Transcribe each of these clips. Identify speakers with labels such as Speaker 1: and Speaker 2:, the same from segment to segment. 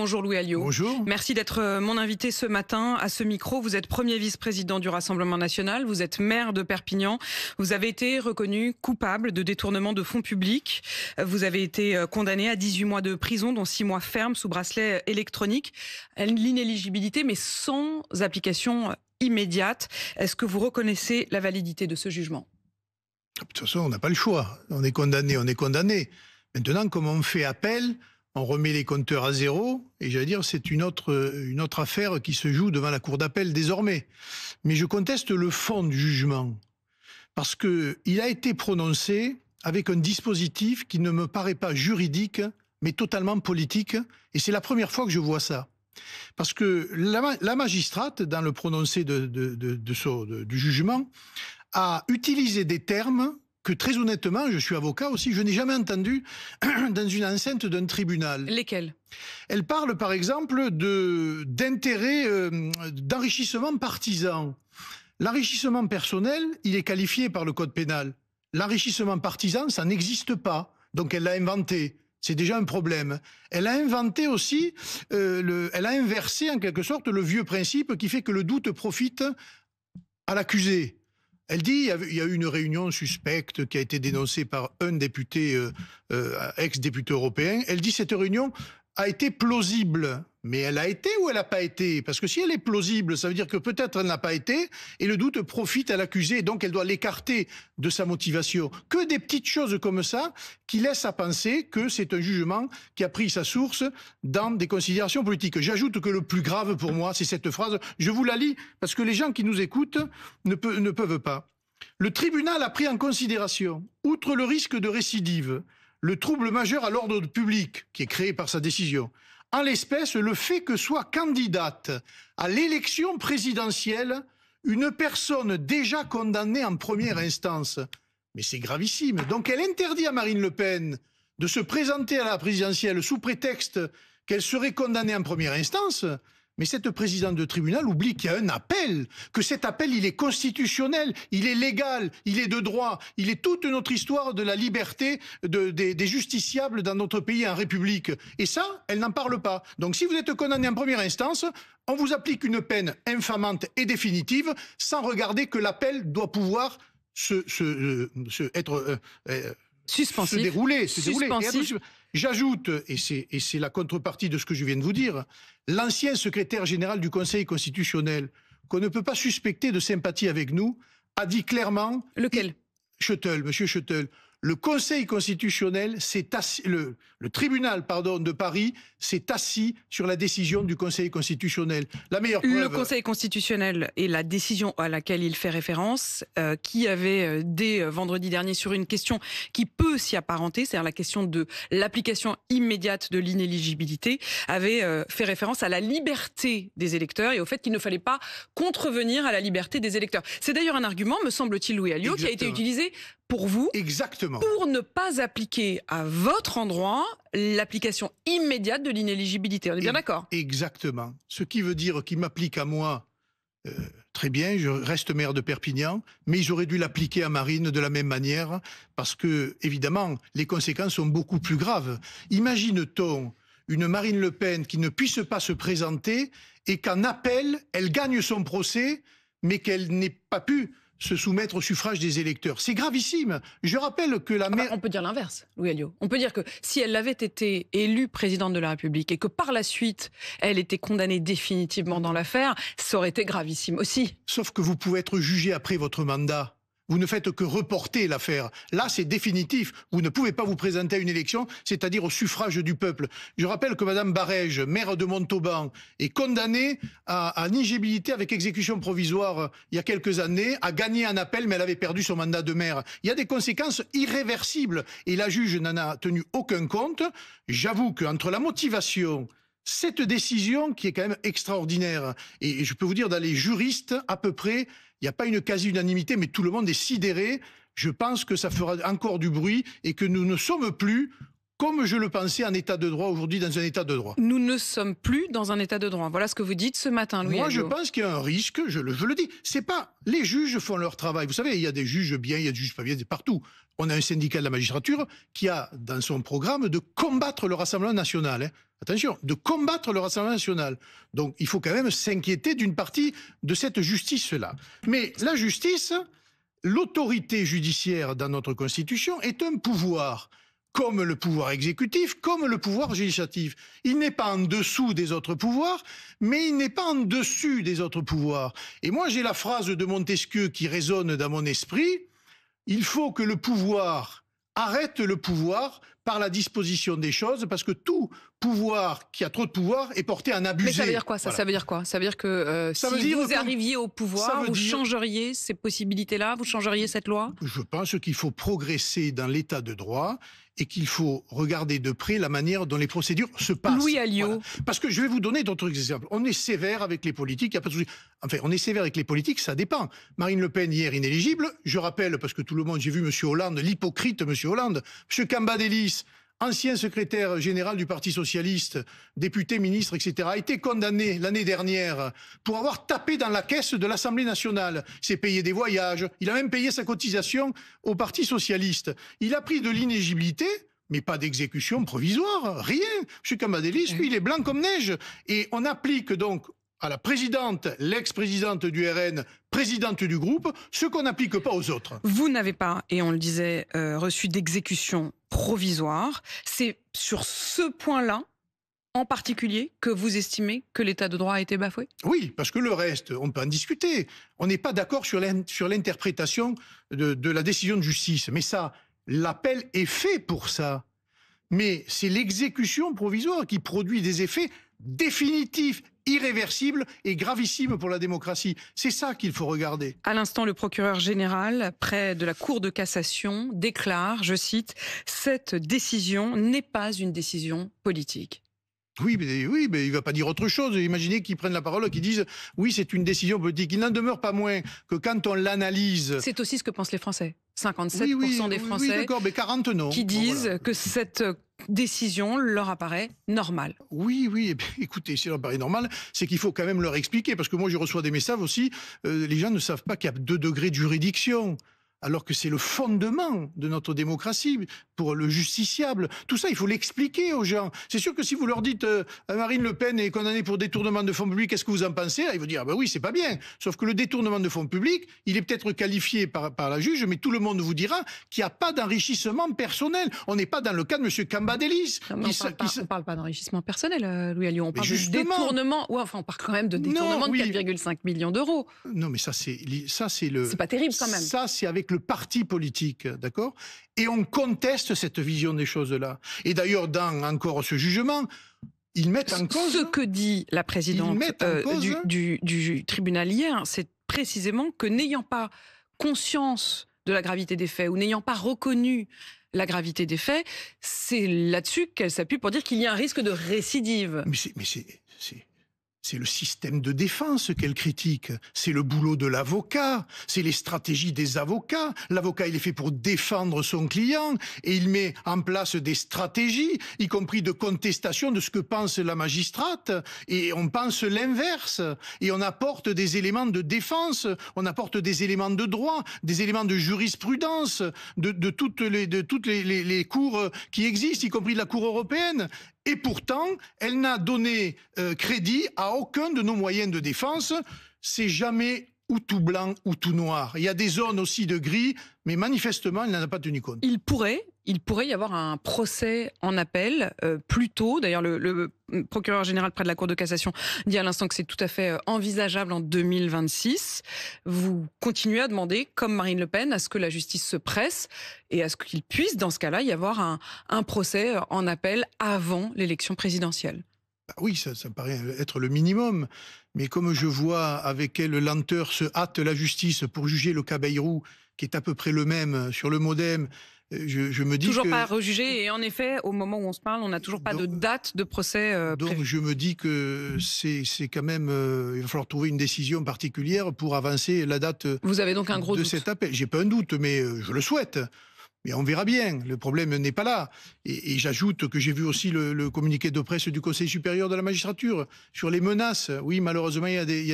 Speaker 1: Bonjour Louis Alliot.
Speaker 2: Bonjour.
Speaker 1: Merci d'être mon invité ce matin à ce micro. Vous êtes premier vice-président du Rassemblement national, vous êtes maire de Perpignan. Vous avez été reconnu coupable de détournement de fonds publics. Vous avez été condamné à 18 mois de prison, dont 6 mois fermes sous bracelet électronique. L'inéligibilité, mais sans application immédiate. Est-ce que vous reconnaissez la validité de ce jugement ?
Speaker 2: De toute façon, on n'a pas le choix. On est condamné, on est condamné. Maintenant, comme on fait appel, on remet les compteurs à zéro. Et j'allais dire, c'est une autre affaire qui se joue devant la cour d'appel désormais. Mais je conteste le fond du jugement. Parce qu'il a été prononcé avec un dispositif qui ne me paraît pas juridique, mais totalement politique. Et c'est la première fois que je vois ça. Parce que la magistrate, dans le prononcé du jugement, a utilisé des termes que très honnêtement, je suis avocat aussi, je n'ai jamais entendu dans une enceinte d'un tribunal.
Speaker 1: Lesquels ?
Speaker 2: Elle parle par exemple d'intérêt, d'enrichissement partisan. L'enrichissement personnel, il est qualifié par le code pénal. L'enrichissement partisan, ça n'existe pas. Donc elle l'a inventé. C'est déjà un problème. Elle a inventé aussi, elle a inversé en quelque sorte le vieux principe qui fait que le doute profite à l'accusé. Elle dit il y a eu une réunion suspecte qui a été dénoncée par un député, ex-député européen. Elle dit cette réunion a été plausible. Mais elle a été ou elle n'a pas été? Parce que si elle est plausible, ça veut dire que peut-être elle n'a pas été et le doute profite à l'accusé. Donc elle doit l'écarter de sa motivation. Que des petites choses comme ça qui laissent à penser que c'est un jugement qui a pris sa source dans des considérations politiques. J'ajoute que le plus grave pour moi, c'est cette phrase. Je vous la lis parce que les gens qui nous écoutent ne peuvent pas. Le tribunal a pris en considération, outre le risque de récidive, le trouble majeur à l'ordre public qui est créé par sa décision. En l'espèce, le fait que soit candidate à l'élection présidentielle une personne déjà condamnée en première instance. Mais c'est gravissime. Donc elle interdit à Marine Le Pen de se présenter à la présidentielle sous prétexte qu'elle serait condamnée en première instance. Mais cette présidente de tribunal oublie qu'il y a un appel, que cet appel, il est constitutionnel, il est légal, il est de droit, il est toute notre histoire de la liberté des justiciables dans notre pays en République. Et ça, elle n'en parle pas. Donc si vous êtes condamné en première instance, on vous applique une peine infamante et définitive sans regarder que l'appel doit pouvoir se dérouler. J'ajoute, et c'est la contrepartie de ce que je viens de vous dire, l'ancien secrétaire général du Conseil constitutionnel, qu'on ne peut pas suspecter de sympathie avec nous, a dit clairement...
Speaker 1: Lequel ?
Speaker 2: Monsieur Schuttel. Le Conseil constitutionnel, le tribunal de Paris s'est assis sur la décision du Conseil constitutionnel. La meilleure preuve...
Speaker 1: Le Conseil constitutionnel et la décision à laquelle il fait référence, qui avait, dès vendredi dernier, sur une question qui peut s'y apparenter, c'est-à-dire la question de l'application immédiate de l'inéligibilité, avait fait référence à la liberté des électeurs et au fait qu'il ne fallait pas contrevenir à la liberté des électeurs. C'est d'ailleurs un argument, me semble-t-il, Louis Alliot, qui a été utilisé pour vous,
Speaker 2: exactement,
Speaker 1: pour ne pas appliquer à votre endroit l'application immédiate de l'inéligibilité. On est bien d'accord ?
Speaker 2: Exactement. Ce qui veut dire qu'il m'applique à moi, très bien, je reste maire de Perpignan, mais j'aurais dû l'appliquer à Marine de la même manière, parce que, évidemment, les conséquences sont beaucoup plus graves. Imagine-t-on une Marine Le Pen qui ne puisse pas se présenter et qu'en appel, elle gagne son procès, mais qu'elle n'ait pas pu se soumettre au suffrage des électeurs. C'est gravissime. Je rappelle que la maire...
Speaker 1: On peut dire l'inverse, Louis Alliot. On peut dire que si elle avait été élue présidente de la République et que par la suite, elle était condamnée définitivement dans l'affaire, ça aurait été gravissime aussi.
Speaker 2: Sauf que vous pouvez être jugé après votre mandat. Vous ne faites que reporter l'affaire. Là, c'est définitif. Vous ne pouvez pas vous présenter à une élection, c'est-à-dire au suffrage du peuple. Je rappelle que Madame Barège, maire de Montauban, est condamnée à inéligibilité avec exécution provisoire il y a quelques années, a gagné un appel, mais elle avait perdu son mandat de maire. Il y a des conséquences irréversibles. Et la juge n'en a tenu aucun compte. J'avoue qu'entre la motivation... Cette décision qui est quand même extraordinaire, et je peux vous dire dans les juristes, à peu près, il n'y a pas une quasi-unanimité, mais tout le monde est sidéré. Je pense que ça fera encore du bruit et que nous ne sommes plus comme je le pensais en état de droit aujourd'hui dans un état de droit.
Speaker 1: Nous ne sommes plus dans un état de droit. Voilà ce que vous dites ce matin, Louis
Speaker 2: Moi, je
Speaker 1: Alliot.
Speaker 2: pense qu'il y a un risque, je le dis. C'est pas. Les juges font leur travail. Vous savez, il y a des juges bien, il y a des juges pas bien, partout. On a un syndicat de la magistrature qui a dans son programme de combattre le Rassemblement national. Hein. Attention, de combattre le Rassemblement national. Donc, il faut quand même s'inquiéter d'une partie de cette justice-là. Mais la justice, l'autorité judiciaire dans notre Constitution est un pouvoir. Comme le pouvoir exécutif, comme le pouvoir législatif. Il n'est pas en dessous des autres pouvoirs, mais il n'est pas en dessus des autres pouvoirs. Et moi, j'ai la phrase de Montesquieu qui résonne dans mon esprit. Il faut que le pouvoir arrête le pouvoir par la disposition des choses, parce que tout pouvoir qui a trop de pouvoir est porté à en abuser.
Speaker 1: Mais ça veut dire quoi, ça,
Speaker 2: voilà.
Speaker 1: Ça veut dire quoi? Ça veut dire que si vous arriviez au pouvoir, vous changeriez ces possibilités-là, vous changeriez cette loi?
Speaker 2: Je pense qu'il faut progresser dans l'état de droit et qu'il faut regarder de près la manière dont les procédures se passent.
Speaker 1: Louis Alliot.
Speaker 2: Voilà. Parce que je vais vous donner d'autres exemples. On est sévère avec les politiques, il n'y a pas de souci. Enfin, on est sévère avec les politiques, ça dépend. Marine Le Pen, hier, inéligible. Je rappelle, parce que tout le monde, j'ai vu M. Hollande, l'hypocrite M. Hollande, M. Cambadélis, ancien secrétaire général du Parti socialiste, député, ministre, etc., a été condamné l'année dernière pour avoir tapé dans la caisse de l'Assemblée nationale. Il s'est payé des voyages, il a même payé sa cotisation au Parti socialiste. Il a pris de l'inéligibilité, mais pas d'exécution provisoire, rien. M. Cambadélis, lui, il est blanc comme neige. Et on applique donc à la présidente, l'ex-présidente du RN, présidente du groupe, ce qu'on n'applique pas aux autres.
Speaker 1: Vous n'avez pas, et on le disait, reçu d'exécution provisoire. C'est sur ce point-là, en particulier, que vous estimez que l'état de droit a été bafoué?
Speaker 2: Oui, parce que le reste, on peut en discuter. On n'est pas d'accord sur l'interprétation de la décision de justice. Mais ça, l'appel est fait pour ça. Mais c'est l'exécution provisoire qui produit des effets définitifs, irréversible et gravissime pour la démocratie. C'est ça qu'il faut regarder.
Speaker 1: À l'instant, le procureur général, près de la Cour de cassation, déclare, je cite, « Cette décision n'est pas une décision politique ».
Speaker 2: Oui, mais il ne va pas dire autre chose. Imaginez qu'ils prennent la parole, qu'ils disent « Oui, c'est une décision politique ». Il n'en demeure pas moins que quand on l'analyse...
Speaker 1: C'est aussi ce que pensent les Français. 57% des Français
Speaker 2: mais 40 non.
Speaker 1: qui disent que cette décision leur apparaît normale.
Speaker 2: Oui, et bien, écoutez, si ça leur paraît normal, c'est qu'il faut quand même leur expliquer. Parce que moi, je reçois des messages aussi, les gens ne savent pas qu'il y a 2 degrés de juridiction. Alors que c'est le fondement de notre démocratie, pour le justiciable. Tout ça, il faut l'expliquer aux gens. C'est sûr que si vous leur dites Marine Le Pen est condamnée pour détournement de fonds publics, qu'est-ce que vous en pensez? Ils vont dire, ah ben oui, c'est pas bien. Sauf que le détournement de fonds publics, il est peut-être qualifié par la juge, mais tout le monde vous dira qu'il n'y a pas d'enrichissement personnel. On n'est pas dans le cas de M. Cambadélis.
Speaker 1: On ne parle pas d'enrichissement personnel, Louis Alliot. On parle de détournement. Ouais, enfin, on parle quand même de détournement de 4,5 millions d'euros.
Speaker 2: Non, mais ça, c'est le...
Speaker 1: C'est pas terrible quand même.
Speaker 2: Ça, c'est avec le parti politique, d'accord? Et on conteste cette vision des choses-là. Et d'ailleurs, dans encore ce jugement, ils mettent en cause...
Speaker 1: Ce que dit la présidente du tribunal hier, c'est précisément que n'ayant pas conscience de la gravité des faits ou n'ayant pas reconnu la gravité des faits, c'est là-dessus qu'elle s'appuie pour dire qu'il y a un risque de récidive.
Speaker 2: Mais c'est le système de défense qu'elle critique. C'est le boulot de l'avocat. C'est les stratégies des avocats. L'avocat, il est fait pour défendre son client et il met en place des stratégies, y compris de contestation de ce que pense la magistrate. Et on pense l'inverse. Et on apporte des éléments de défense, on apporte des éléments de droit, des éléments de jurisprudence, de toutes les cours qui existent, y compris de la Cour européenne. Et pourtant, elle n'a donné crédit à aucun de nos moyens de défense. C'est jamais ou tout blanc ou tout noir. Il y a des zones aussi de gris, mais manifestement, elle n'en a pas tenu compte.
Speaker 1: Il pourrait y avoir un procès en appel plus tôt. D'ailleurs, le procureur général près de la Cour de cassation dit à l'instant que c'est tout à fait envisageable en 2026. Vous continuez à demander, comme Marine Le Pen, à ce que la justice se presse et à ce qu'il puisse, dans ce cas-là, y avoir un procès en appel avant l'élection présidentielle.
Speaker 2: Oui, ça me paraît être le minimum. Mais comme je vois avec quelle lenteur se hâte la justice pour juger le cas Bayrou, qui est à peu près le même sur le MoDem, je me dis
Speaker 1: toujours pas rejugé, et en effet, au moment où on se parle, on n'a toujours pas de date de procès
Speaker 2: donc je me dis que c'est quand même... il va falloir trouver une décision particulière pour avancer la date.
Speaker 1: Vous avez donc un gros doute
Speaker 2: de cet appel. J'ai pas un doute, mais je le souhaite. Mais on verra bien, le problème n'est pas là. Et j'ajoute que j'ai vu aussi le communiqué de presse du Conseil supérieur de la magistrature sur les menaces. Oui, malheureusement, il y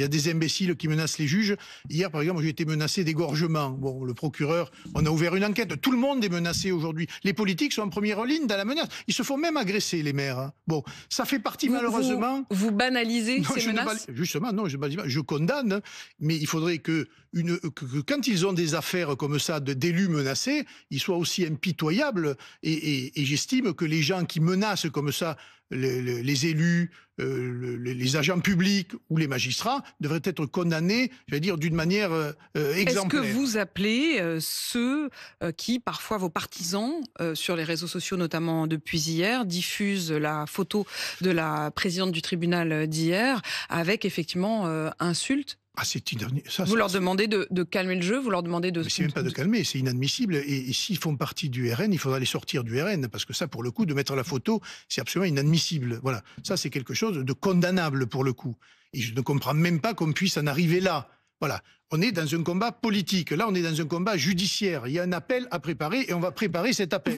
Speaker 2: a des imbéciles qui menacent les juges. Hier, par exemple, j'ai été menacé d'égorgement. Bon, le procureur, on a ouvert une enquête. Tout le monde est menacé aujourd'hui. Les politiques sont en première ligne dans la menace. Ils se font même agresser, les maires. Hein. Bon, ça fait partie, malheureusement...
Speaker 1: Vous banalisez ces menaces?
Speaker 2: Justement, non, je condamne, mais il faudrait que quand ils ont des affaires comme ça d'élus menacés, ils soient aussi impitoyables. Et j'estime que les gens qui menacent comme ça les élus, les agents publics ou les magistrats devraient être condamnés, j'allais dire, d'une manière exemplaire.
Speaker 1: Est-ce que vous appelez ceux qui, parfois vos partisans, sur les réseaux sociaux, notamment depuis hier, diffusent la photo de la présidente du tribunal d'hier avec effectivement insultes? Vous leur demandez de calmer le jeu, vous leur demandez de...
Speaker 2: C'est même pas de calmer, c'est inadmissible. Et s'ils font partie du RN, il faudra les sortir du RN, parce que ça, pour le coup, de mettre la photo, c'est absolument inadmissible. Voilà, ça c'est quelque chose de condamnable pour le coup. Et je ne comprends même pas qu'on puisse en arriver là. Voilà, on est dans un combat politique, là on est dans un combat judiciaire. Il y a un appel à préparer et on va préparer cet appel.